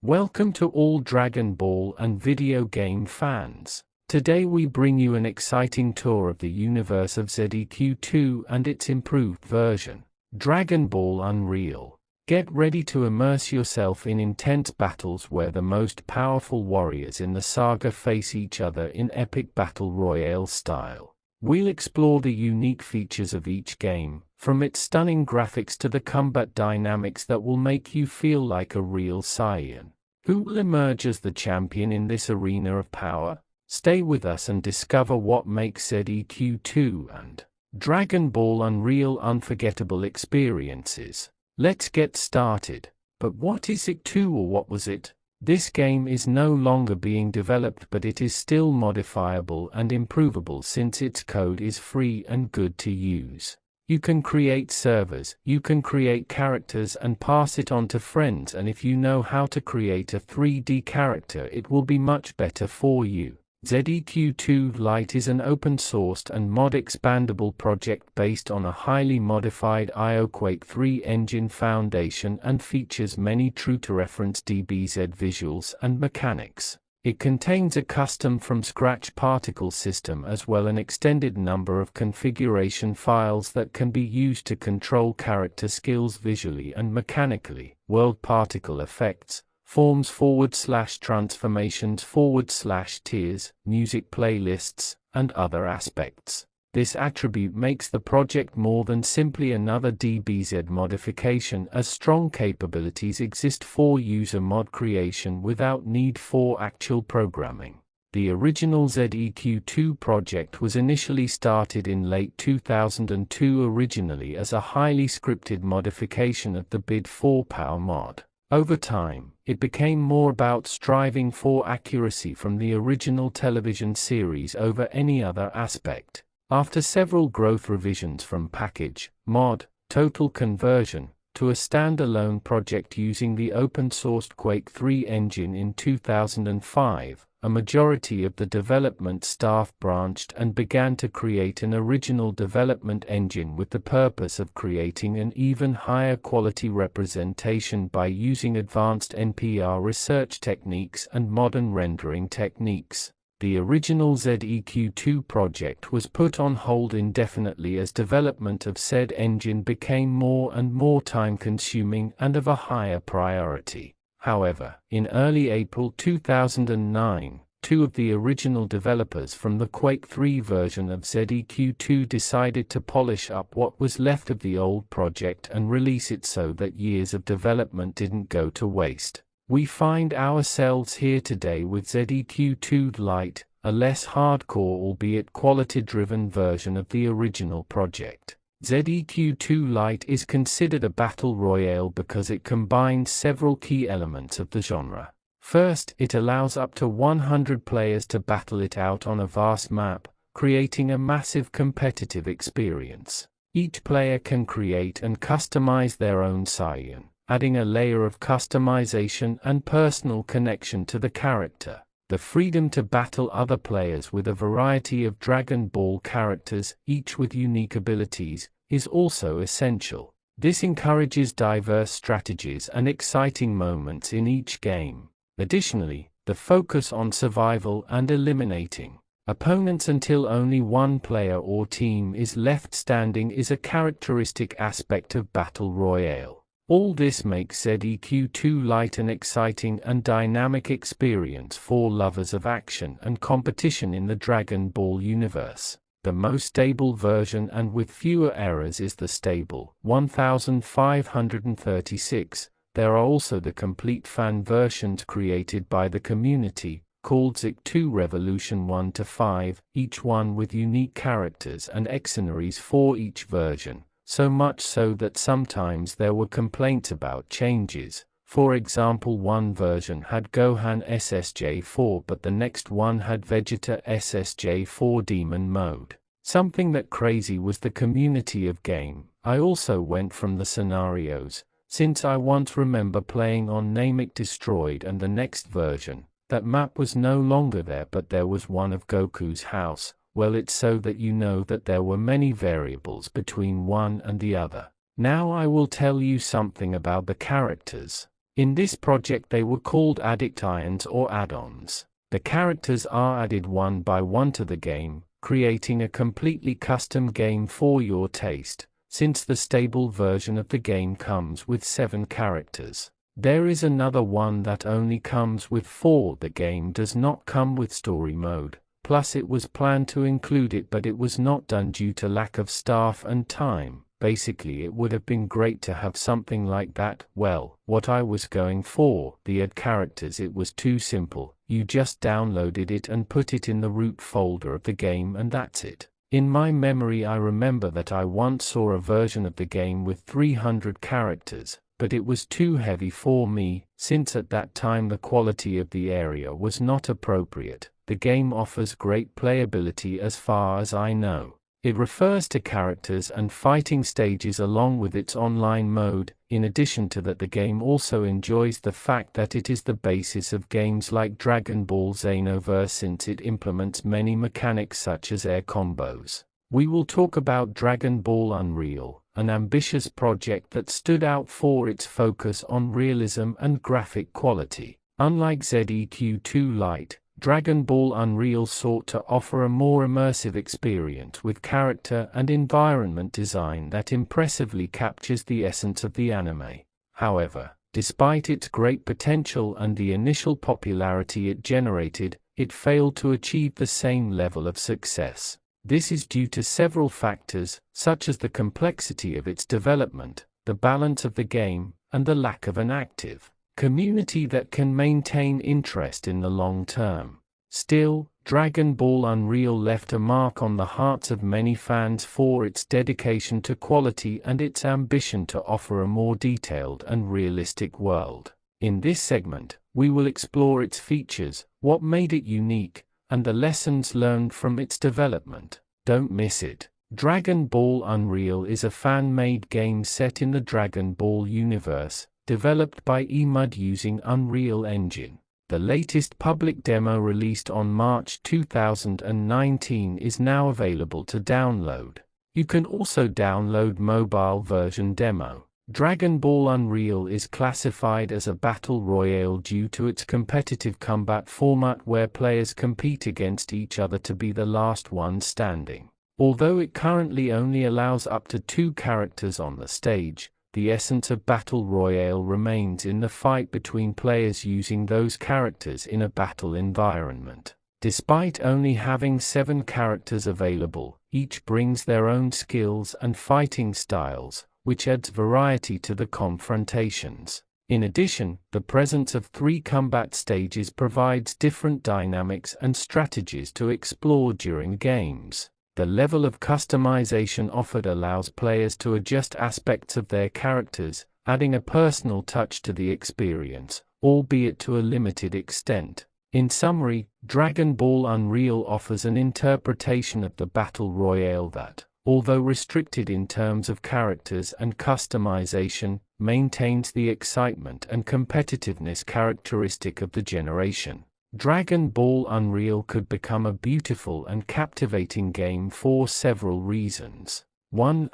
Welcome to all Dragon Ball and video game fans. Today we bring you an exciting tour of the universe of ZEQ2 and its improved version, Dragon Ball Unreal. Get ready to immerse yourself in intense battles where the most powerful warriors in the saga face each other in epic battle royale style. We'll explore the unique features of each game, from its stunning graphics to the combat dynamics that will make you feel like a real Saiyan. Who will emerge as the champion in this arena of power? Stay with us and discover what makes ZEQ2 and Dragon Ball Unreal unforgettable experiences. Let's get started. But what is ZEQ2, or what was it? This game is no longer being developed, but it is still modifiable and improvable since its code is free and good to use. You can create servers, you can create characters and pass it on to friends, and if you know how to create a 3D character, it will be much better for you. ZEQ2 Lite is an open-sourced and mod-expandable project based on a highly modified Quake 3 engine foundation and features many true-to-reference DbEsf visuals and mechanics. It contains a custom from-scratch particle system as well as an extended number of configuration files that can be used to control character skills visually and mechanically, world particle effects, forms/transformations/tiers, music playlists, and other aspects. This attribute makes the project more than simply another DbEsf modification, as strong capabilities exist for user mod creation without need for actual programming. The original ZEQ2 project was initially started in late 2002 originally as a highly scripted modification of the bid4power mod. Over time, it became more about striving for accuracy from the original television series over any other aspect. After several growth revisions from package, mod, total conversion, to a standalone project using the open-sourced Quake 3 engine in 2005, a majority of the development staff branched and began to create an original development engine with the purpose of creating an even higher quality representation by using advanced NPR research techniques and modern rendering techniques. The original ZEQ2 project was put on hold indefinitely as development of said engine became more and more time-consuming and of a higher priority. However, in early April 2009, two of the original developers from the Quake 3 version of ZEQ2 decided to polish up what was left of the old project and release it so that years of development didn't go to waste. We find ourselves here today with ZEQ2 Lite, a less hardcore albeit quality-driven version of the original project. ZEQ2 Lite is considered a battle royale because it combines several key elements of the genre. First, it allows up to 100 players to battle it out on a vast map, creating a massive competitive experience. Each player can create and customize their own Saiyan, adding a layer of customization and personal connection to the character. The freedom to battle other players with a variety of Dragon Ball characters, each with unique abilities, is also essential. This encourages diverse strategies and exciting moments in each game. Additionally, the focus on survival and eliminating opponents until only one player or team is left standing is a characteristic aspect of Battle Royale. All this makes ZEQ2 Lite an exciting and dynamic experience for lovers of action and competition in the Dragon Ball universe. The most stable version and with fewer errors is the stable 1536. There are also the complete fan versions created by the community, called ZEQ2 Revolution 1-5, each one with unique characters and excenaries for each version. So much so that sometimes there were complaints about changes. For example, one version had Gohan SSJ4 but the next one had Vegeta SSJ4 Demon Mode. Something that crazy was the community of game. I also went from the scenarios, since I once remember playing on Namek Destroyed and the next version, that map was no longer there but there was one of Goku's house. Well, it's so that you know that there were many variables between one and the other. Now I will tell you something about the characters. In this project they were called additions or add-ons. The characters are added one by one to the game, creating a completely custom game for your taste, since the stable version of the game comes with 7 characters. There is another one that only comes with 4. The game does not come with story mode, plus it was planned to include it but it was not done due to lack of staff and time. Basically it would have been great to have something like that. Well, what I was going for, the add characters, it was too simple. You just downloaded it and put it in the root folder of the game and that's it. In my memory I remember that I once saw a version of the game with 300 characters, but it was too heavy for me, since at that time the quality of the area was not appropriate. The game offers great playability as far as I know. It refers to characters and fighting stages along with its online mode. In addition to that, the game also enjoys the fact that it is the basis of games like Dragon Ball Xenoverse since it implements many mechanics such as air combos. We will talk about Dragon Ball Unreal, an ambitious project that stood out for its focus on realism and graphic quality. Unlike ZEQ2 Lite, Dragon Ball Unreal sought to offer a more immersive experience with character and environment design that impressively captures the essence of the anime. However, despite its great potential and the initial popularity it generated, it failed to achieve the same level of success. This is due to several factors, such as the complexity of its development, the balance of the game, and the lack of an active community that can maintain interest in the long term. Still, Dragon Ball Unreal left a mark on the hearts of many fans for its dedication to quality and its ambition to offer a more detailed and realistic world. In this segment, we will explore its features, what made it unique, and the lessons learned from its development. Don't miss it. Dragon Ball Unreal is a fan-made game set in the Dragon Ball universe, developed by eMud using Unreal Engine. The latest public demo released on March 2019 is now available to download. You can also download mobile version demo. Dragon Ball Unreal is classified as a battle royale due to its competitive combat format where players compete against each other to be the last one standing. Although it currently only allows up to 2 characters on the stage, the essence of Battle Royale remains in the fight between players using those characters in a battle environment. Despite only having 7 characters available, each brings their own skills and fighting styles, which adds variety to the confrontations. In addition, the presence of 3 combat stages provides different dynamics and strategies to explore during games. The level of customization offered allows players to adjust aspects of their characters, adding a personal touch to the experience, albeit to a limited extent. In summary, Dragon Ball Unreal offers an interpretation of the Battle Royale that, although restricted in terms of characters and customization, maintains the excitement and competitiveness characteristic of the generation. Dragon Ball Unreal could become a beautiful and captivating game for several reasons. 1.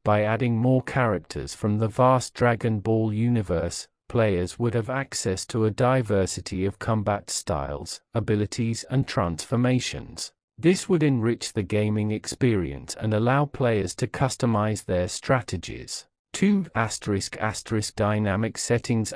By adding more characters from the vast Dragon Ball universe, players would have access to a diversity of combat styles, abilities and transformations. This would enrich the gaming experience and allow players to customize their strategies. 2. Dynamic settings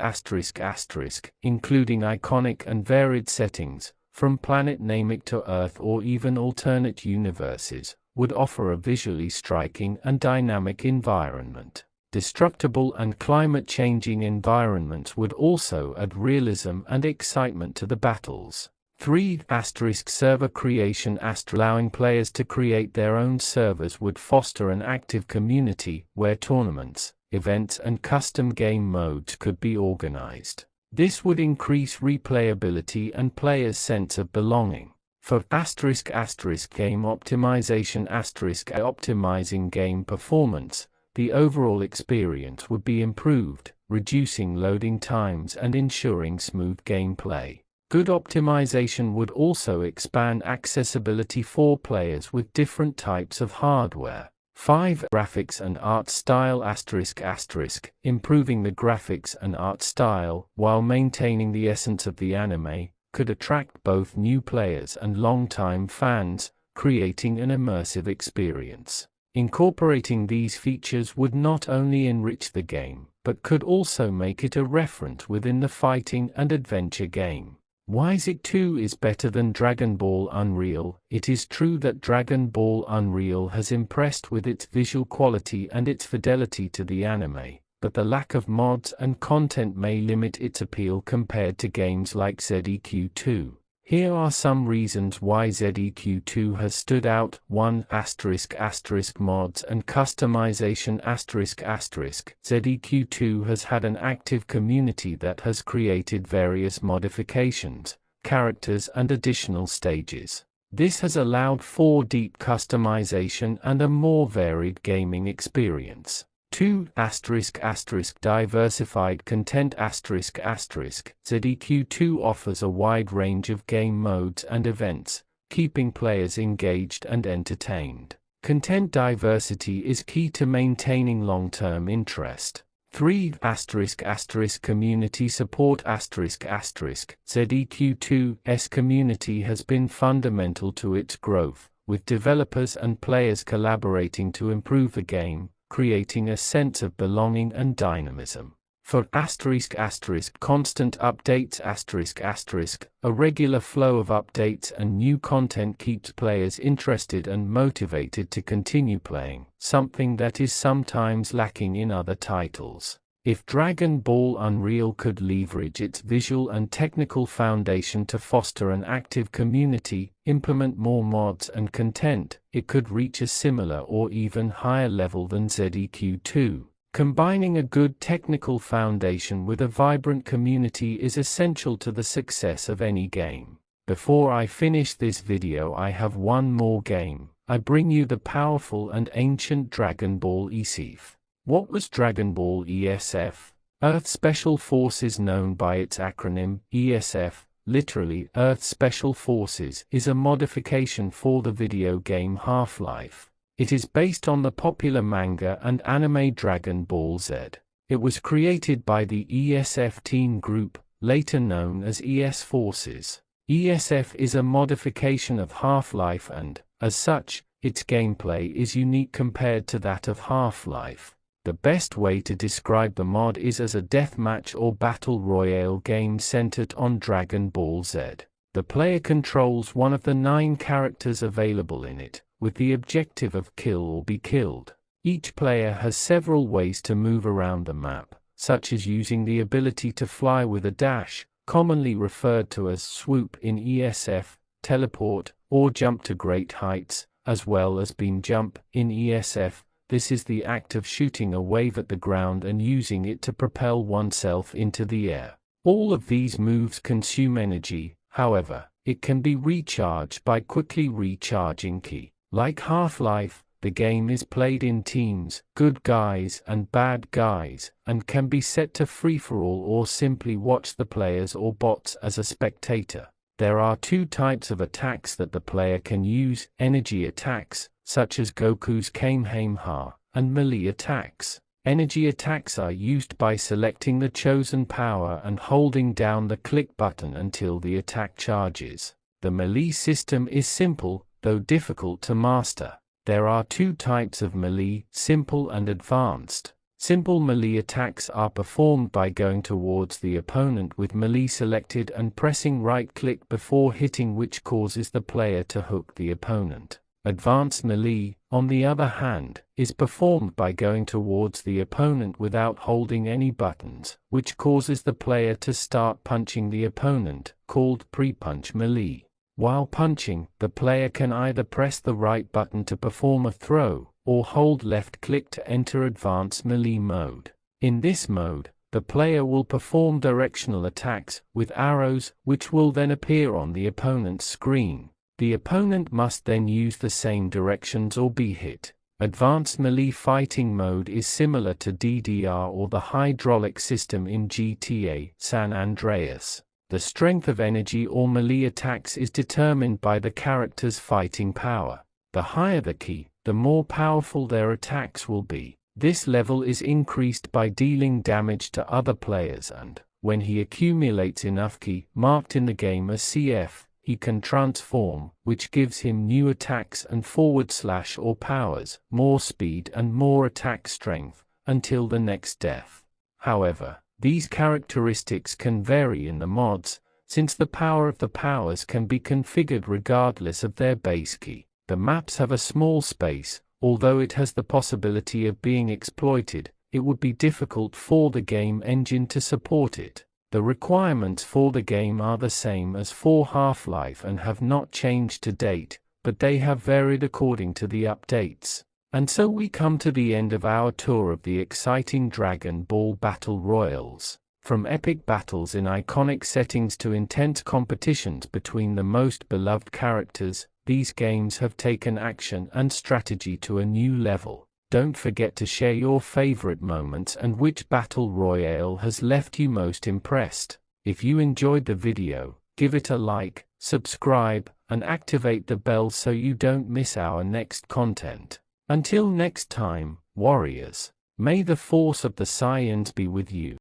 including iconic and varied settings, from planet Namek to Earth or even alternate universes, would offer a visually striking and dynamic environment. Destructible and climate-changing environments would also add realism and excitement to the battles. 3. Server creation allowing players to create their own servers would foster an active community where tournaments, events and custom game modes could be organized. This would increase replayability and players' sense of belonging. For game optimization optimizing game performance, the overall experience would be improved, reducing loading times and ensuring smooth gameplay. Good optimization would also expand accessibility for players with different types of hardware. 5. Graphics and art style ***, improving the graphics and art style, while maintaining the essence of the anime, could attract both new players and longtime fans, creating an immersive experience. Incorporating these features would not only enrich the game, but could also make it a reference within the fighting and adventure game. Why It 2 is better than Dragon Ball Unreal. It is true that Dragon Ball Unreal has impressed with its visual quality and its fidelity to the anime, but the lack of mods and content may limit its appeal compared to games like ZEQ 2. Here are some reasons why ZEQ 2 has stood out. 1. Mods and customization ZEQ 2 has had an active community that has created various modifications, characters and additional stages. This has allowed for deep customization and a more varied gaming experience. 2. Diversified content ZEQ 2 offers a wide range of game modes and events, keeping players engaged and entertained. Content diversity is key to maintaining long-term interest. 3. Community support ZEQ 2's community has been fundamental to its growth, with developers and players collaborating to improve the game, creating a sense of belonging and dynamism. For constant updates a regular flow of updates and new content keeps players interested and motivated to continue playing, something that is sometimes lacking in other titles. If Dragon Ball Unreal could leverage its visual and technical foundation to foster an active community, implement more mods and content, it could reach a similar or even higher level than ZEQ 2. Combining a good technical foundation with a vibrant community is essential to the success of any game. Before I finish this video, I have one more game. I bring you the powerful and ancient Dragon Ball ESF. What was Dragon Ball ESF? Earth Special Forces, known by its acronym, ESF, literally Earth Special Forces, is a modification for the video game Half-Life. It is based on the popular manga and anime Dragon Ball Z. It was created by the ESF Team Group, later known as ES Forces. ESF is a modification of Half-Life and, as such, its gameplay is unique compared to that of Half-Life. The best way to describe the mod is as a deathmatch or battle royale game centered on Dragon Ball Z. The player controls one of the 9 characters available in it, with the objective of kill or be killed. Each player has several ways to move around the map, such as using the ability to fly with a dash, commonly referred to as swoop in ESF, teleport, or jump to great heights, as well as beam jump in ESF. This is the act of shooting a wave at the ground and using it to propel oneself into the air. All of these moves consume energy, however, it can be recharged by quickly recharging ki. Like Half-Life, the game is played in teams, good guys and bad guys, and can be set to free-for-all or simply watch the players or bots as a spectator. There are 2 types of attacks that the player can use: energy attacks, such as Goku's Kamehameha, and melee attacks. Energy attacks are used by selecting the chosen power and holding down the click button until the attack charges. The melee system is simple, though difficult to master. There are 2 types of melee, simple and advanced. Simple melee attacks are performed by going towards the opponent with melee selected and pressing right-click before hitting, which causes the player to hook the opponent. Advanced melee, on the other hand, is performed by going towards the opponent without holding any buttons, which causes the player to start punching the opponent, called pre-punch melee. While punching, the player can either press the right button to perform a throw, or hold left-click to enter advanced melee mode. In this mode, the player will perform directional attacks, with arrows, which will then appear on the opponent's screen. The opponent must then use the same directions or be hit. Advanced melee fighting mode is similar to DDR or the hydraulic system in GTA San Andreas. The strength of energy or melee attacks is determined by the character's fighting power. The higher the ki, the more powerful their attacks will be. This level is increased by dealing damage to other players, and, when he accumulates enough Ki, marked in the game as CF, he can transform, which gives him new attacks and / or powers, more speed and more attack strength, until the next death. However, these characteristics can vary in the mods, since the power of the powers can be configured regardless of their base Ki. The maps have a small space, although it has the possibility of being exploited. It would be difficult for the game engine to support it. The requirements for the game are the same as for Half-Life and have not changed to date, but they have varied according to the updates. And so we come to the end of our tour of the exciting Dragon Ball Battle Royals. From epic battles in iconic settings to intense competitions between the most beloved characters, these games have taken action and strategy to a new level. Don't forget to share your favorite moments and which battle royale has left you most impressed. If you enjoyed the video, give it a like, subscribe, and activate the bell so you don't miss our next content. Until next time, warriors, may the force of the Saiyans be with you.